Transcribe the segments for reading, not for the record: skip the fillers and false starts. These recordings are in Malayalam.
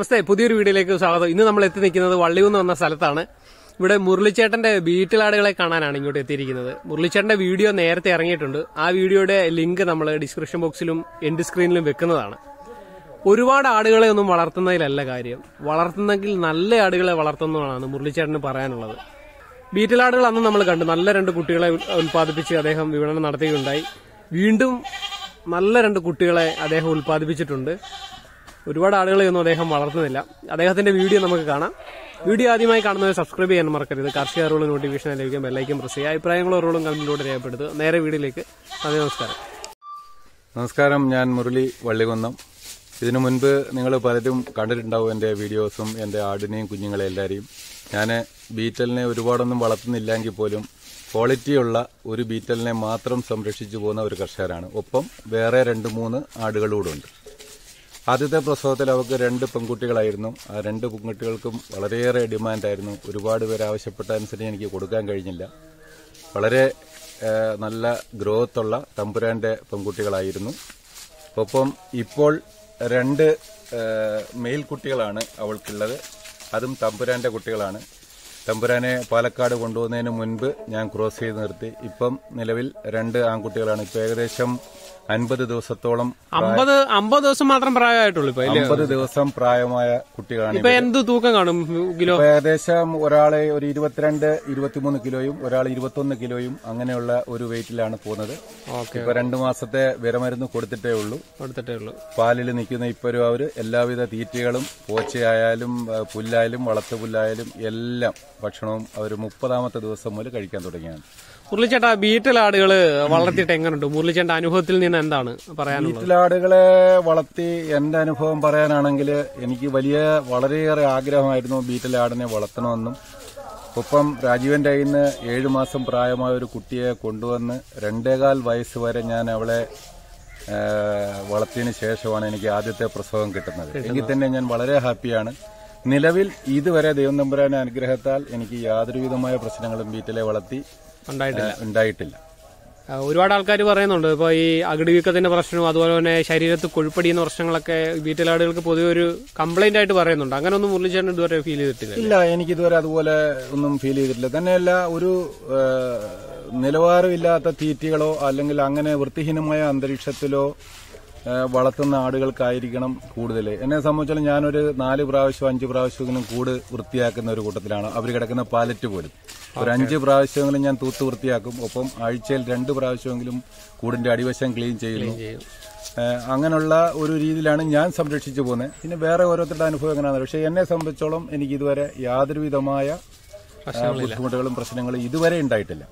നമസ്തേ, പുതിയൊരു വീഡിയോയിലേക്ക് സ്വാഗതം. ഇന്ന് നമ്മൾ എത്തി നിൽക്കുന്നത് വള്ളിയൂന്ന് എന്ന സ്ഥലത്താണ്. ഇവിടെ മുരളിച്ചേട്ടന്റെ ബീറ്റിലാടുകളെ കാണാനാണ് ഇങ്ങോട്ട് എത്തിയിരിക്കുന്നത്. മുരളിച്ചേട്ടന്റെ വീഡിയോ നേരത്തെ ഇറങ്ങിയിട്ടുണ്ട്. ആ വീഡിയോയുടെ ലിങ്ക് നമ്മൾ ഡിസ്ക്രിപ്ഷൻ ബോക്സിലും എൻഡ് സ്ക്രീനിലും വെക്കുന്നതാണ്. ഒരുപാട് ആടുകളെ ഒന്നും വളർത്തുന്നതിലല്ല കാര്യം, വളർത്തുന്നെങ്കിൽ നല്ല ആടുകളെ വളർത്തുന്നതാണ് മുരളിച്ചേട്ടന് പറയാനുള്ളത്. ബീറ്റിലാടുകൾ അന്ന് നമ്മൾ കണ്ടു, നല്ല 2 കുട്ടികളെ ഉൽപ്പാദിപ്പിച്ച് അദ്ദേഹം വിപണനം നടത്തുകയുണ്ടായി. വീണ്ടും നല്ല 2 കുട്ടികളെ അദ്ദേഹം ഉൽപ്പാദിപ്പിച്ചിട്ടുണ്ട്. ഒരുപാട് ആടുകളെ ഒന്നും അദ്ദേഹം വളർത്തുന്നില്ല. അദ്ദേഹത്തിന്റെ വീഡിയോ നമുക്ക് കാണാം. വീഡിയോ ആദ്യമായി കാണുന്നവർ സബ്സ്ക്രൈബ് ചെയ്യാൻ മറക്കരുത്. കാർഷിക അറിവുള്ള നോട്ടിഫിക്കേഷൻ ലഭിക്കാൻ ബെല്ലൈക്കൻ പ്രസ് ചെയ്യുക. അഭിപ്രായങ്ങളോ അറിവുകളും കമന്റിലൂടെ രേഖപ്പെടുത്തുക. നേരെ വീഡിയോയിലേക്ക്. നന്ദി, നമസ്കാരം. നമസ്കാരം, ഞാൻ മുരളി വള്ളികുന്നം. ഇതിനു മുൻപ് നിങ്ങൾ പലരും കണ്ടിട്ടുണ്ടാവും എൻ്റെ വീഡിയോസും എൻ്റെ ആടിനെയും കുഞ്ഞുങ്ങളെ എല്ലാവരെയും. ഞാൻ ബീറ്റലിനെ ഒരുപാടൊന്നും വളർത്തുന്നില്ലെങ്കിൽ പോലും ക്വാളിറ്റിയുള്ള ഒരു ബീറ്റലിനെ മാത്രം സംരക്ഷിച്ചു പോകുന്ന ഒരു കർഷകരാണ്. ഒപ്പം വേറെ 2-3 ആടുകളൂടെ ഉണ്ട്. ആദ്യത്തെ പ്രസവത്തിൽ അവർക്ക് 2 പെൺകുട്ടികളായിരുന്നു. ആ 2 പെൺകുട്ടികൾക്കും വളരെയേറെ ഡിമാൻഡായിരുന്നു. ഒരുപാട് പേര് ആവശ്യപ്പെട്ട അനുസരിച്ച് എനിക്ക് കൊടുക്കാൻ കഴിഞ്ഞില്ല. വളരെ നല്ല ഗ്രോത്തുള്ള തമ്പുരാന്റെ പെൺകുട്ടികളായിരുന്നു. ഒപ്പം ഇപ്പോൾ 2 മെയിൽ കുട്ടികളാണ് അവൾക്കുള്ളത്. അതും തമ്പുരാന്റെ കുട്ടികളാണ്. തമ്പുരാനെ പാലക്കാട് കൊണ്ടുപോകുന്നതിന് മുൻപ് ഞാൻ ക്രോസ് ചെയ്ത് നിർത്തി. ഇപ്പം നിലവിൽ 2 ആൺകുട്ടികളാണ്. ഇപ്പൊ ഏകദേശം 50 ദിവസത്തോളം 50 ദിവസം മാത്രം പ്രായമായിട്ടുള്ളൂ. 50 ദിവസം പ്രായമായ കുട്ടികളാണ്. ഇപ്പൊ എന്ത് തൂക്കം കാണും കിലോ? ഏകദേശം ഒരാളെ ഒരു 22-23 കിലോയും ഒരാൾ 21 കിലോയും അങ്ങനെയുള്ള ഒരു വെയിറ്റിലാണ് പോകുന്നത്. ഇപ്പൊ 2 മാസത്തെ വിരമരുന്ന് കൊടുത്തിട്ടേ ഉള്ളൂ. പാലിൽ നിൽക്കുന്ന ഇപ്പോഴും അവര് എല്ലാവിധ തീറ്റകളും പോച്ചയായാലും പുല്ലായാലും വളർത്തു പുല്ലായാലും എല്ലാം ഭക്ഷണവും അവർ 30ാമത്തെ ദിവസം മുതൽ കഴിക്കാൻ തുടങ്ങിയാണ്. മുരളിച്ചേട്ടാ, ബീറ്റലാടുകള് വളർത്തിയിട്ട് എങ്ങനെയുണ്ട്? മുരളിച്ചേട്ടന്റെ അനുഭവത്തിൽ നിന്ന് എന്താണ് പറയാനുള്ളത്? ബീറ്റലാടുകളെ വളർത്തി എന്റെ അനുഭവം പറയാനാണെങ്കിൽ എനിക്ക് വളരെയേറെ ആഗ്രഹമായിരുന്നു ബീറ്റലാടിനെ വളർത്തണമെന്നും. ഒപ്പം രാജീവന്റെ കയ്യിൽ നിന്ന് 7 മാസം പ്രായമായ ഒരു കുട്ടിയെ കൊണ്ടുവന്ന് 2.25 വയസ്സ് വരെ ഞാൻ അവളെ വളർത്തിയതിനു ശേഷമാണ് എനിക്ക് ആദ്യത്തെ പ്രസവം കിട്ടുന്നത്. എങ്കിൽ തന്നെ ഞാൻ വളരെ ഹാപ്പിയാണ്. നിലവിൽ ഇതുവരെ ദൈവം തമ്പുരാന്റെ അനുഗ്രഹത്താൽ എനിക്ക് യാതൊരുവിധമായ പ്രശ്നങ്ങളും ബീറ്റലെ വളർത്തി ഉണ്ടായിട്ടില്ല. ഒരുപാട് ആൾക്കാർ പറയുന്നുണ്ട് ഇപ്പൊ ഈ അകിടി വീക്കത്തിന്റെ പ്രശ്നവും അതുപോലെ തന്നെ ശരീരത്ത് കൊഴുപ്പടിയുന്ന പ്രശ്നങ്ങളൊക്കെ ബീറ്റലാടുകൾക്ക് പൊതുവെ ഒരു കംപ്ലൈന്റ് ആയിട്ട് പറയുന്നുണ്ട്. അങ്ങനെ ഒന്നും മുരളിച്ചേട്ടൻ ഇതുവരെ ഫീൽ ചെയ്തിട്ടില്ല? ഇല്ല, എനിക്ക് ഇതുവരെ അതുപോലെ ഒന്നും ഫീൽ ചെയ്തിട്ടില്ല. തന്നെയല്ല, ഒരു നിലവാരമില്ലാത്ത തീറ്റകളോ അല്ലെങ്കിൽ അങ്ങനെ വൃത്തിഹീനമായ അന്തരീക്ഷത്തിലോ വളർത്തുന്ന ആടുകൾക്കായിരിക്കണം കൂടുതൽ. എന്നെ സംബന്ധിച്ചാലും ഞാനൊരു 4 പ്രാവശ്യം 5 പ്രാവശ്യമെങ്കിലും കൂട് വൃത്തിയാക്കുന്ന ഒരു കൂട്ടത്തിലാണ്. അവർ കിടക്കുന്ന പാലറ്റ് പോലും ഒരു 5 പ്രാവശ്യമെങ്കിലും ഞാൻ തൂത്ത് വൃത്തിയാക്കും. ഒപ്പം ആഴ്ചയിൽ 2 പ്രാവശ്യമെങ്കിലും കൂടിന്റെ അടിവശം ക്ലീൻ ചെയ്യുന്നു. അങ്ങനെയുള്ള ഒരു രീതിയിലാണ് ഞാൻ സംരക്ഷിച്ചു പോകുന്നത്. പിന്നെ വേറെ ഓരോരുത്തരുടെ അനുഭവം എങ്ങനെയാണ്. പക്ഷെ എന്നെ സംബന്ധിച്ചോളം എനിക്ക് ഇതുവരെ യാതൊരുവിധമായ ബുദ്ധിമുട്ടുകളും പ്രശ്നങ്ങളും ഇതുവരെ ഉണ്ടായിട്ടില്ല.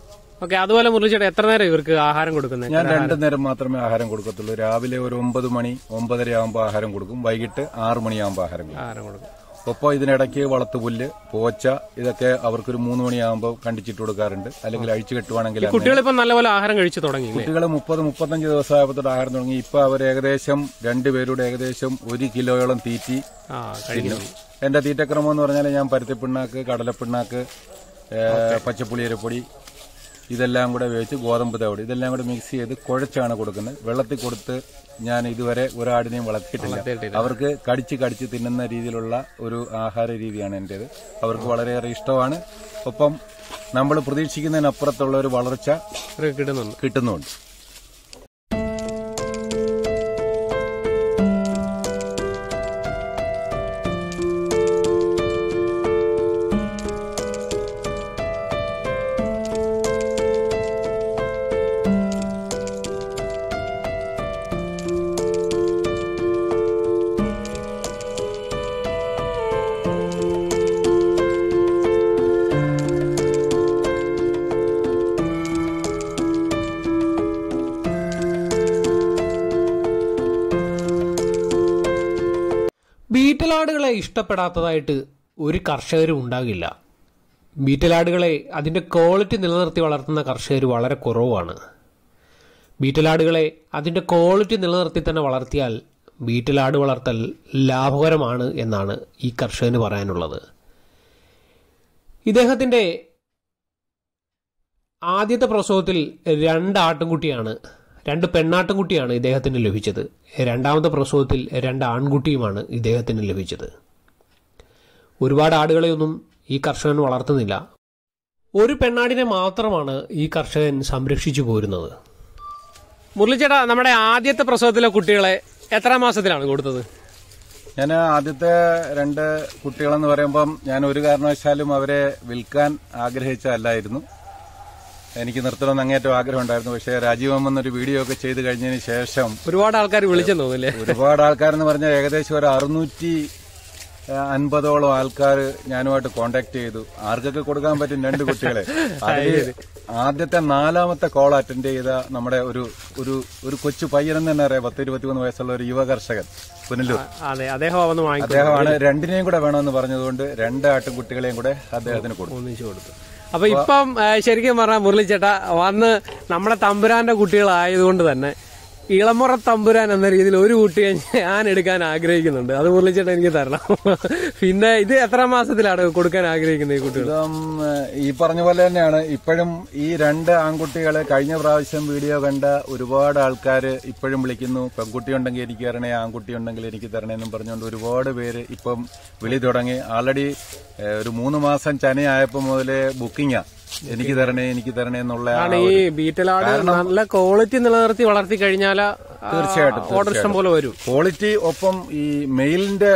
ഓക്കെ, അതുപോലെ മുരളിച്ചേട്ടാ, എത്ര നേരം ഇവർക്ക് ആഹാരം കൊടുക്കുന്നത്? ഞാൻ 2 നേരം മാത്രമേ ആഹാരം കൊടുക്കത്തുള്ളൂ. രാവിലെ ഒരു 9 മണി 9:30 ആകുമ്പോൾ ആഹാരം കൊടുക്കും. വൈകിട്ട് 6 മണിയാകുമ്പോൾ ആഹാരം കൊടുക്കും. ഒപ്പം ഇതിനിടയ്ക്ക് വളർത്തുപുല്ല്, പോച്ച, ഇതൊക്കെ അവർക്കൊരു 3 മണിയാകുമ്പോൾ കണ്ടിച്ചിട്ട് കൊടുക്കാറുണ്ട്. അല്ലെങ്കിൽ അഴിച്ചു കെട്ടുവാണെങ്കിൽ കുട്ടികളിപ്പോ നല്ലപോലെ ആഹാരം കഴിച്ചു തുടങ്ങി. കുട്ടികൾ 30-35 ദിവസമായപ്പോഴത്തോട് ആഹാരം തുടങ്ങി. ഇപ്പൊ അവർ ഏകദേശം 2 പേരുടെ ഏകദേശം 1 കിലോയോളം തീറ്റി കഴിക്കുന്നു. എന്റെ തീറ്റക്രമം എന്ന് പറഞ്ഞാൽ ഞാൻ പരുത്തിപ്പിണ്ണാക്ക്, കടലപ്പിണ്ണാക്ക്, പച്ചപ്പുളിയരപ്പൊടി ഇതെല്ലാം കൂടെ ഉപയോഗിച്ച് ഗോതമ്പ് തവിട് ഇതെല്ലാം കൂടെ മിക്സ് ചെയ്ത് കുഴച്ചാണ് കൊടുക്കുന്നത്. വെള്ളത്തിൽ കൊടുത്ത് ഞാൻ ഇതുവരെ ഒരാടിനെയും വളർത്തിയിട്ടില്ല. അവർക്ക് കടിച്ച് തിന്നുന്ന രീതിയിലുള്ള ഒരു ആഹാര രീതിയാണ് എന്റേത്. അവർക്ക് വളരെയേറെ ഇഷ്ടമാണ്. ഒപ്പം നമ്മൾ പ്രതീക്ഷിക്കുന്നതിനപ്പുറത്തുള്ള ഒരു വളർച്ച കിട്ടുന്നുണ്ട്. ബീറ്റലാടുകളെ ഇഷ്ടപ്പെടാത്തതായിട്ട് ഒരു കർഷകരും ഉണ്ടാകില്ല. ബീറ്റലാടുകളെ അതിൻ്റെ ക്വാളിറ്റി നിലനിർത്തി വളർത്തുന്ന കർഷകർ വളരെ കുറവാണ്. ബീറ്റലാടുകളെ അതിൻ്റെ ക്വാളിറ്റി നിലനിർത്തി തന്നെ വളർത്തിയാൽ ബീറ്റലാട് വളർത്തൽ ലാഭകരമാണ് എന്നാണ് ഈ കർഷകന് പറയാനുള്ളത്. ഇദ്ദേഹത്തിൻ്റെ ആദ്യത്തെ പ്രസവത്തിൽ 2 ആട്ടിൻകുട്ടിയാണ് 2 പെണ്ണാട്ടിൻകുട്ടിയാണ് ഇദ്ദേഹത്തിന് ലഭിച്ചത്. രണ്ടാമത്തെ പ്രസവത്തിൽ 2 ആൺകുട്ടിയുമാണ് ഇദ്ദേഹത്തിന് ലഭിച്ചത്. ഒരുപാട് ആടുകളെയൊന്നും ഈ കർഷകൻ വളർത്തുന്നില്ല. ഒരു പെണ്ണാടിനെ മാത്രമാണ് ഈ കർഷകൻ സംരക്ഷിച്ചു പോരുന്നത്. മുരളിച്ചേട്ടാ, നമ്മുടെ ആദ്യത്തെ പ്രസവത്തിലെ കുട്ടികളെ എത്ര മാസത്തിലാണ് കൊടുത്തത്? ഞാൻ ആദ്യത്തെ 2 കുട്ടികളെന്ന് പറയുമ്പം ഞാൻ ഒരു കാരണവശാലും അവരെ വിൽക്കാൻ ആഗ്രഹിച്ചതല്ലായിരുന്നു. എനിക്ക് നിർത്തണമെന്ന് അങ്ങേറ്റം ആഗ്രഹമുണ്ടായിരുന്നു. പക്ഷേ രാജീവൻ എന്നൊരു വീഡിയോ ഒക്കെ ചെയ്ത് കഴിഞ്ഞതിന് ശേഷം ഒരുപാട് ആൾക്കാർ വിളിച്ചെന്ന് തോന്നില്ലേ? ഒരുപാട് ആൾക്കാരെന്ന് പറഞ്ഞാൽ ഏകദേശം ഒരു 650ഓളം ആൾക്കാർ ഞാനുമായിട്ട് കോണ്ടാക്ട് ചെയ്തു. ആർക്കൊക്കെ കൊടുക്കാൻ പറ്റും 2 കുട്ടികളെ. ആദ്യത്തെ 4ാമത്തെ കോൾ അറ്റൻഡ് ചെയ്ത നമ്മുടെ ഒരു കൊച്ചു പയ്യനെന്ന് തന്നെ അറിയാം, 20-21 വയസ്സുള്ള ഒരു യുവ കർഷകൻ പുനലൂർ. അദ്ദേഹമാണ് 2നെയും കൂടെ വേണമെന്ന് പറഞ്ഞതുകൊണ്ട് 2 ആട്ടിൻകുട്ടികളെയും കൂടെ അദ്ദേഹത്തിന് കൊടുത്തു. അപ്പൊ ഇപ്പം ശരിക്കും പറഞ്ഞാൽ മുരളിച്ചേട്ടാ വന്ന് നമ്മുടെ തമ്പുരാന്റെ കുട്ടികളായതുകൊണ്ട് തന്നെ ഇളമുറ തമ്പുരാൻ എന്ന രീതിയിൽ ഒരു കുട്ടിയെ ഞാൻ എടുക്കാൻ ആഗ്രഹിക്കുന്നുണ്ട്. അത് മുരളിച്ചേട്ടാ എനിക്ക് തരണം. പിന്നെ ഇത് എത്ര മാസത്തിലാണ് കൊടുക്കാൻ ആഗ്രഹിക്കുന്നത് ഈ കുട്ടികൾ? ഈ പറഞ്ഞ പോലെ തന്നെയാണ്. ഇപ്പോഴും ഈ 2 ആൺകുട്ടികളെ കഴിഞ്ഞ പ്രാവശ്യം വീഡിയോ കണ്ട ഒരുപാട് ആൾക്കാർ ഇപ്പോഴും വിളിക്കുന്നു. പെൺകുട്ടി ഉണ്ടെങ്കിൽ എനിക്ക് തരണേ, ആൺകുട്ടി ഉണ്ടെങ്കിൽ എനിക്ക് തരണേ എന്നും പറഞ്ഞുകൊണ്ട് ഒരുപാട് പേര് ഇപ്പം വിളി തുടങ്ങി. ആൾറെഡി ഒരു 3 മാസം ചനയായപ്പോ മുതലേ ബുക്കിംഗാ. എനിക്ക് തരണേ എന്നുള്ള. ഈ ബീറ്റലാട് നല്ല ക്വാളിറ്റി നിലനിർത്തി വളർത്തി കഴിഞ്ഞാൽ തീർച്ചയായിട്ടും ഓർഡർ ഇഷ്ടം പോലെ വരും. ക്വാളിറ്റി ഒപ്പം ഈ മെയിലിന്റെ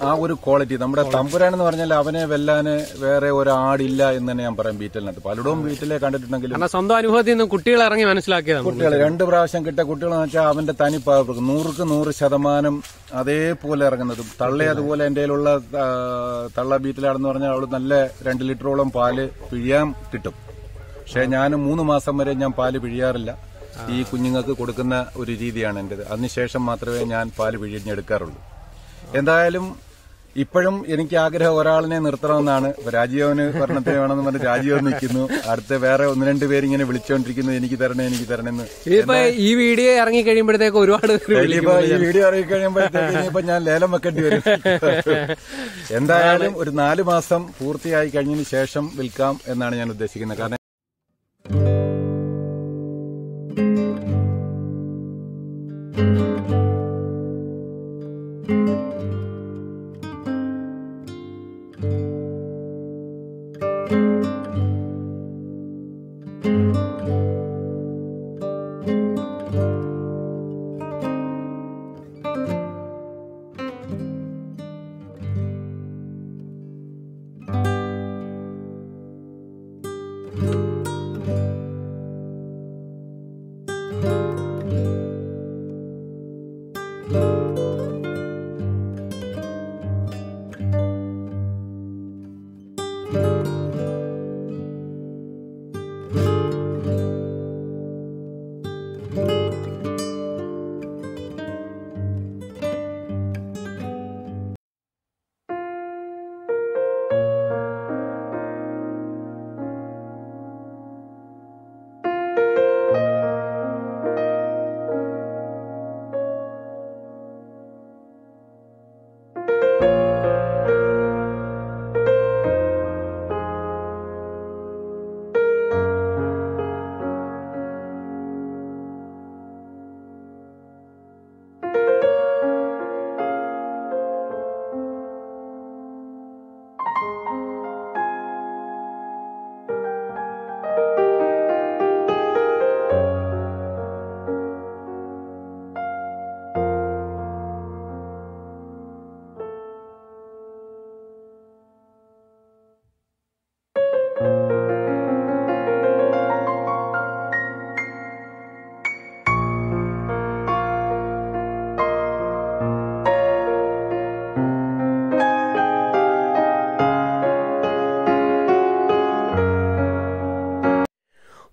ആ ഒരു ക്വാളിറ്റി. നമ്മുടെ തമ്പുരാൻ എന്ന് പറഞ്ഞാൽ അവനെ വെല്ലാന് വേറെ ഒരാടില്ല എന്ന് തന്നെ ഞാൻ പറയാം. ബീറ്റലിനകത്ത് പലയിടവും ബീറ്റലെ കണ്ടിട്ടുണ്ടെങ്കിലും സ്വന്തം അനുഭവത്തിൽ നിന്ന് കുട്ടികൾ ഇറങ്ങി മനസ്സിലാക്കിയതാണ്. കുട്ടികൾ 2 പ്രാവശ്യം കിട്ടിയ കുട്ടികളെന്ന് വെച്ചാൽ അവന്റെ തനിപ്പാകും 100% അതേപോലെ ഇറങ്ങുന്നതും. തള്ള അതുപോലെ എന്റെ കയ്യിലുള്ള തള്ള ബീറ്റലാണെന്ന് പറഞ്ഞാൽ അവള് നല്ല 2 ലിറ്ററോളം പാല് പിഴിയാൻ കിട്ടും. പക്ഷെ ഞാൻ 3 മാസം വരെ ഞാൻ പാല് പിഴിയാറില്ല. ഈ കുഞ്ഞുങ്ങൾക്ക് കൊടുക്കുന്ന ഒരു രീതിയാണ് എന്റേത്. അതിനുശേഷം മാത്രമേ ഞാൻ പാല് പിഴിഞ്ഞെടുക്കാറുള്ളൂ. എന്തായാലും ഇപ്പോഴും എനിക്ക് ആഗ്രഹം ഒരാളിനെ നിർത്തണമെന്നാണ്. രാജീവന് ഭരണത്തിന് വേണമെന്ന് പറഞ്ഞ് രാജീവൻ നിൽക്കുന്നു. അടുത്ത വേറെ 1-2 പേര് ഇങ്ങനെ വിളിച്ചുകൊണ്ടിരിക്കുന്നു, എനിക്ക് തരണമെന്ന്. ഈ വീഡിയോ ഇറങ്ങി കഴിയുമ്പോഴത്തേക്ക് ഒരുപാട് ഈ വീഡിയോ ഇറങ്ങി കഴിയുമ്പോഴത്തേക്ക് ഇനിയിപ്പോ ഞാൻ ലേലം വെക്കേണ്ടി വരും. എന്തായാലും ഒരു 4 മാസം പൂർത്തിയായി കഴിഞ്ഞതിന് ശേഷം വിൽക്കാം എന്നാണ് ഞാൻ ഉദ്ദേശിക്കുന്നത്. കാരണം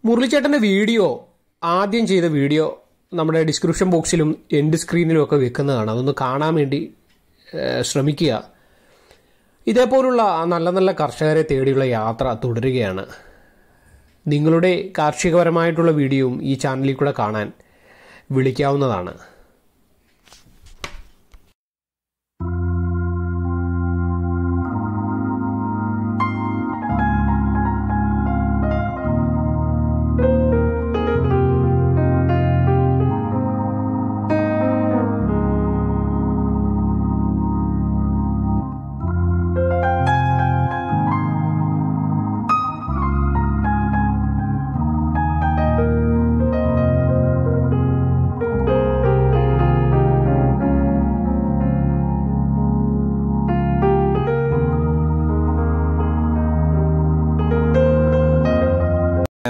മുരളിച്ചേട്ടന്റെ വീഡിയോ, ആദ്യം ചെയ്ത വീഡിയോ നമ്മുടെ ഡിസ്ക്രിപ്ഷൻ ബോക്സിലും എൻഡ് സ്ക്രീനിലും ഒക്കെ വെക്കുന്നതാണ്. അതൊന്ന് കാണാൻ വേണ്ടി ശ്രമിക്കുക. ഇതേപോലുള്ള നല്ല നല്ല കർഷകരെ തേടിയുള്ള യാത്ര തുടരുകയാണ്. നിങ്ങളുടെ കാർഷികപരമായിട്ടുള്ള വീഡിയോയും ഈ ചാനലിൽ കൂടെ കാണാൻ വിളിക്കാവുന്നതാണ്.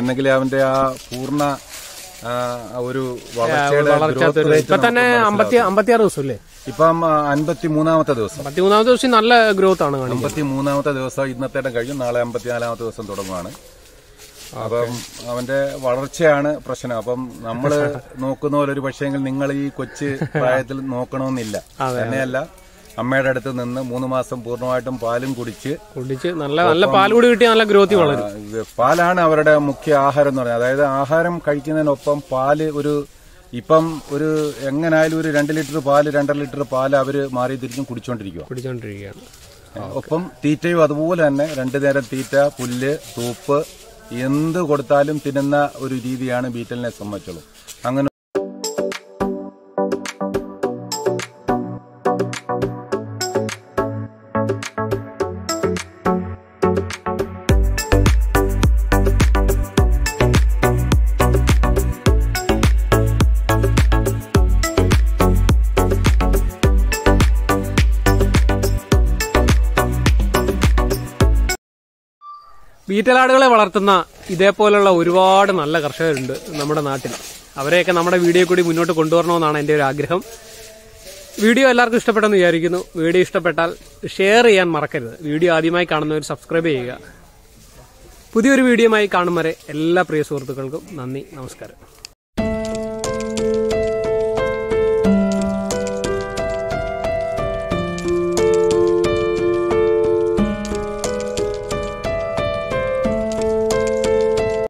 എന്നെങ്കിൽ അവന്റെ ആ പൂർണ്ണ ഒരു വളർച്ചയുടെ ഇപ്പൊ തന്നെ 56 ദിവസം അല്ലേ? ഇപ്പം 53-ാമത്തെ ദിവസം. 53-ാമത്തെ ദിവസം നല്ല ഗ്രോത്ത് ആണ്. 53-ാമത്തെ ദിവസം ഇന്നത്തെ കഴിഞ്ഞു. നാളെ 54-ാമത്തെ ദിവസം തുടങ്ങുകയാണ്. അപ്പം അവന്റെ വളർച്ചയാണ് പ്രശ്നം. അപ്പം നമ്മള് നോക്കുന്ന പോലെ ഒരു പക്ഷേങ്കിൽ നിങ്ങൾ ഈ കൊച്ചു പ്രായത്തിൽ നോക്കണമെന്നില്ല. തന്നെയല്ല, അമ്മയുടെ അടുത്ത് നിന്ന് 3 മാസം പൂർണ്ണമായിട്ടും പാലും കുടിച്ച് നല്ല പാൽ കൂടി കിട്ടിയ നല്ല ഗ്രോത്ത് വളരും. പാലാണ് അവരുടെ മുഖ്യ ആഹാരം എന്ന് പറഞ്ഞാൽ. അതായത് ആഹാരം കഴിക്കുന്നതിനൊപ്പം പാല് ഇപ്പം എങ്ങനായാലും ഒരു 2 ലിറ്റർ പാല് 2.5 ലിറ്റർ പാല് അവര് മാറി തിരിച്ചും കുടിച്ചോണ്ടിരിക്കുകയാണ്. ഒപ്പം തീറ്റയും അതുപോലെ തന്നെ 2 നേരം തീറ്റ, പുല്ല്, തൂപ്പ് എന്ത് കൊടുത്താലും തിന്നുന്ന ഒരു രീതിയാണ് ബീറ്റലിനെ സംബന്ധിച്ചുള്ളൂ. അങ്ങനെ ബീറ്റലാടുകളെ വളർത്തുന്ന ഇതേപോലുള്ള ഒരുപാട് നല്ല കർഷകരുണ്ട് നമ്മുടെ നാട്ടിൽ. അവരെയൊക്കെ നമ്മുടെ വീഡിയോ കൂടി മുന്നോട്ട് കൊണ്ടുവരണമെന്നാണ് എൻ്റെ ഒരു ആഗ്രഹം. വീഡിയോ എല്ലാവർക്കും ഇഷ്ടപ്പെട്ടെന്ന് വിചാരിക്കുന്നു. വീഡിയോ ഇഷ്ടപ്പെട്ടാൽ ഷെയർ ചെയ്യാൻ മറക്കരുത്. വീഡിയോ ആദ്യമായി കാണുന്നവർ സബ്സ്ക്രൈബ് ചെയ്യുക. പുതിയൊരു വീഡിയോയുമായി കാണും വരെ എല്ലാ പ്രിയ സുഹൃത്തുക്കൾക്കും നന്ദി, നമസ്കാരം.